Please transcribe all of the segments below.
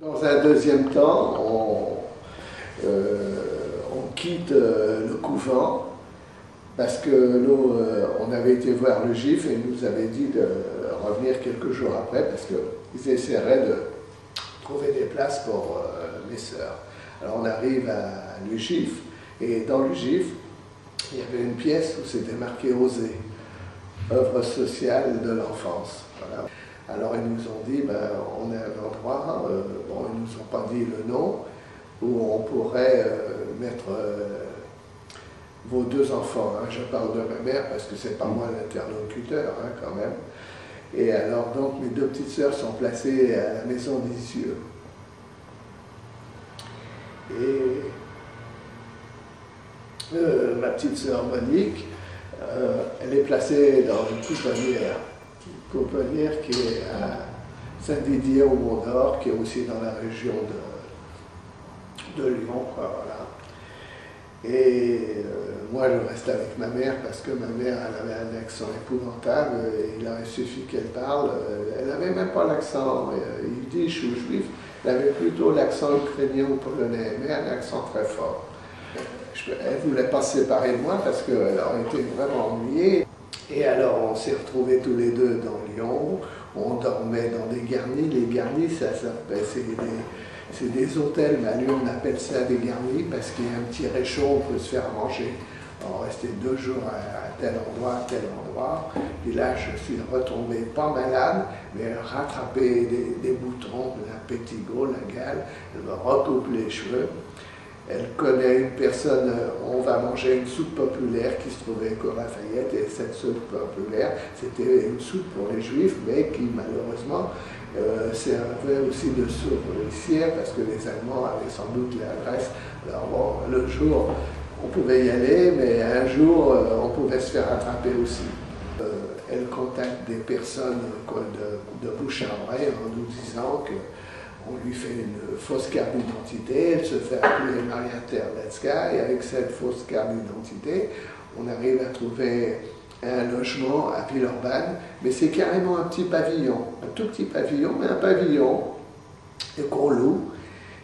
Dans un deuxième temps, on quitte le couvent parce que nous, on avait été voir le GIF et il nous avait dit de revenir quelques jours après parce qu'ils essaieraient de trouver des places pour mes sœurs. Alors on arrive à le GIF et dans le GIF, il y avait une pièce où c'était marqué OSER, œuvre sociale de l'enfance. Voilà. Alors ils nous ont dit, ben, on a un endroit, bon, ils ne nous ont pas dit le nom, où on pourrait mettre vos deux enfants. Hein. Je parle de ma mère parce que c'est pas moi l'interlocuteur, hein, quand même. Et alors donc mes deux petites sœurs sont placées à la maison des yeux. Et ma petite sœur Monique, elle est placée dans une pouponnière qui est à Saint-Didier au Mont-d'Or, qui est aussi dans la région de Lyon, quoi, voilà. Et moi je reste avec ma mère parce que ma mère elle avait un accent épouvantable, et il aurait suffi qu'elle parle, elle n'avait même pas l'accent yiddish ou juif, elle avait plutôt l'accent ukrainien ou polonais, mais un accent très fort. Elle ne voulait pas se séparer de moi parce qu'elle aurait été vraiment ennuyée. Et alors on s'est retrouvés tous les deux dans Lyon, on dormait dans des garnis. Les garnis, c'est des hôtels, mais à Lyon on appelle ça des garnis parce qu'il y a un petit réchaud, on peut se faire manger. On restait 2 jours à tel endroit, à tel endroit. Et là je suis retombé, pas malade, mais rattrapé des boutons, la pétigo, la gale, elle me recoupe les cheveux. Elle connaît une personne, on va manger une soupe populaire qui se trouvait au Lafayette, et cette soupe populaire, c'était une soupe pour les juifs, mais qui malheureusement servait aussi de soupe policière, parce que les Allemands avaient sans doute l'adresse. Alors bon, le jour, on pouvait y aller, mais un jour, on pouvait se faire attraper aussi. Elle contacte des personnes de bouche à oreille en nous disant que on lui fait une fausse carte d'identité, elle se fait appeler Maria Terlecka, et avec cette fausse carte d'identité, on arrive à trouver un logement à Villeurbanne, mais c'est carrément un petit pavillon, un tout petit pavillon, mais un pavillon qu'on loue.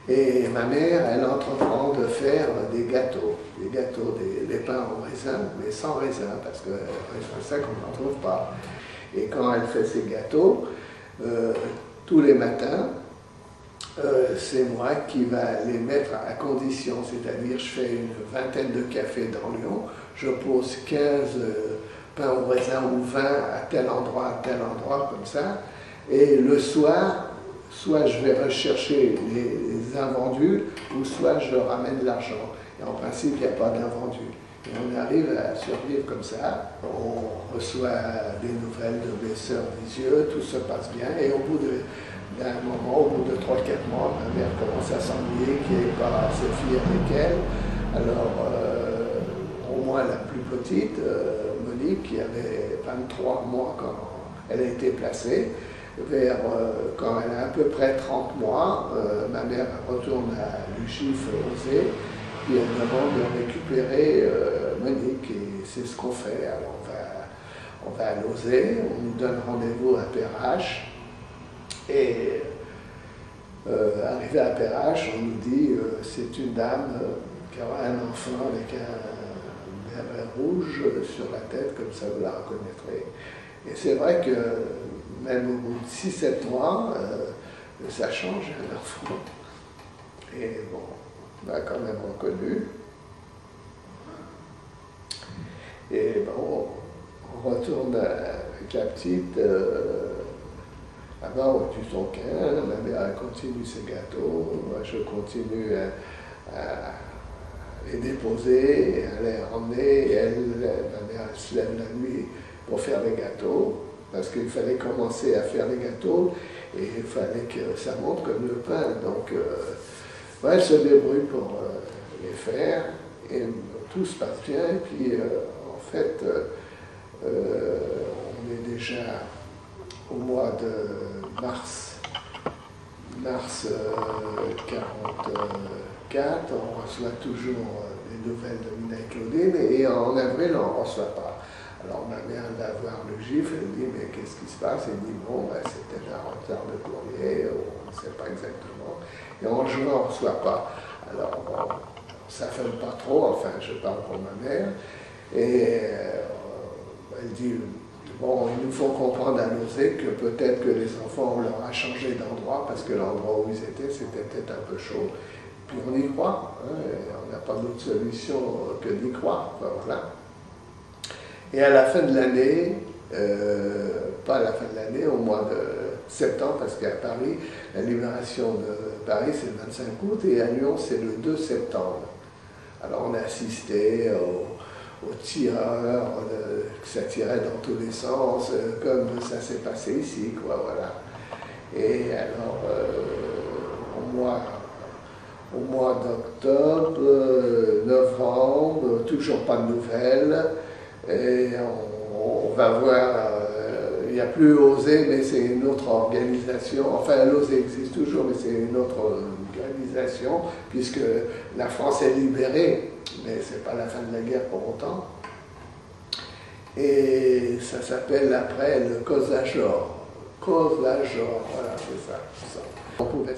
Et ma mère, elle entreprend de faire des gâteaux, des pains au raisin, mais sans raisin, parce que c'est ça qu'on n'en trouve pas. Et quand elle fait ces gâteaux, tous les matins, c'est moi qui va les mettre à condition, c'est-à-dire je fais une vingtaine de cafés dans Lyon, je pose 15 pains au raisin ou 20 à tel endroit, comme ça, et le soir, soit je vais rechercher les invendus, ou soit je ramène l'argent. Et en principe, il n'y a pas d'invendus. Et on arrive à survivre comme ça, on reçoit des nouvelles de mes sœurs Lisieux, tout se passe bien, et au bout d'un moment, au bout de 3-4 mois, ma mère commence à s'ennuyer qu'il n'y ait pas ses filles avec elle. Alors, au moins la plus petite, Monique, qui avait 23 mois quand elle a été placée, quand elle a à peu près 30 mois, ma mère retourne à l'UGIF OSER, puis elle demande de récupérer Monique, et c'est ce qu'on fait. Alors on va à l'OSER, on nous donne rendez-vous à Perrache, et arrivé à Perrache, on nous dit c'est une dame qui aura un enfant avec un béret rouge sur la tête, comme ça vous la reconnaîtrez. Et c'est vrai que même au bout de 6-7 mois, ça change un enfant. Et bon, on l'a quand même reconnu. Et bon, on retourne avec la petite là-bas au Tutonquin, ma mère continue ses gâteaux, moi je continue à les déposer, à les ramener, et ma mère elle se lève la nuit pour faire les gâteaux, parce qu'il fallait commencer à faire les gâteaux, et il fallait que ça monte comme le pain, donc ouais, elle se débrouille pour les faire, et tout se passe bien, et puis en fait, on est déjà au mois de mars 44, on reçoit toujours des nouvelles de Mina et Claudine, et en avril, on ne reçoit pas. Alors ma mère va voir le GIF, elle dit « mais qu'est-ce qui se passe ?» Elle dit « bon, ben, c'était un retard de courrier, on ne sait pas exactement. Et en juin, on ne reçoit pas. Alors, bon, ça ne fait pas trop, enfin, je parle pour ma mère. Et elle dit, bon, il nous faut comprendre à Lausée que peut-être que les enfants, on leur a changé d'endroit, parce que l'endroit où ils étaient, c'était peut-être un peu chaud. Puis on y croit, hein, on n'a pas d'autre solution que d'y croire, ben voilà. Et à la fin de l'année, pas à la fin de l'année, au mois de septembre, parce qu'à Paris, la libération de Paris c'est le 25 août et à Lyon c'est le 2 septembre. Alors on a assisté aux tireurs, que ça tirait dans tous les sens, comme ça s'est passé ici, quoi, voilà. Et alors, au mois d'octobre, novembre, toujours pas de nouvelles, et on va voir, il n'y a plus Lausée, mais c'est une autre organisation, enfin Lausée existe toujours, mais c'est une autre organisation, puisque la France est libérée, mais ce n'est pas la fin de la guerre pour autant. Et ça s'appelle après le COS-AJOR. COS-AJOR, voilà, c'est ça. On pouvait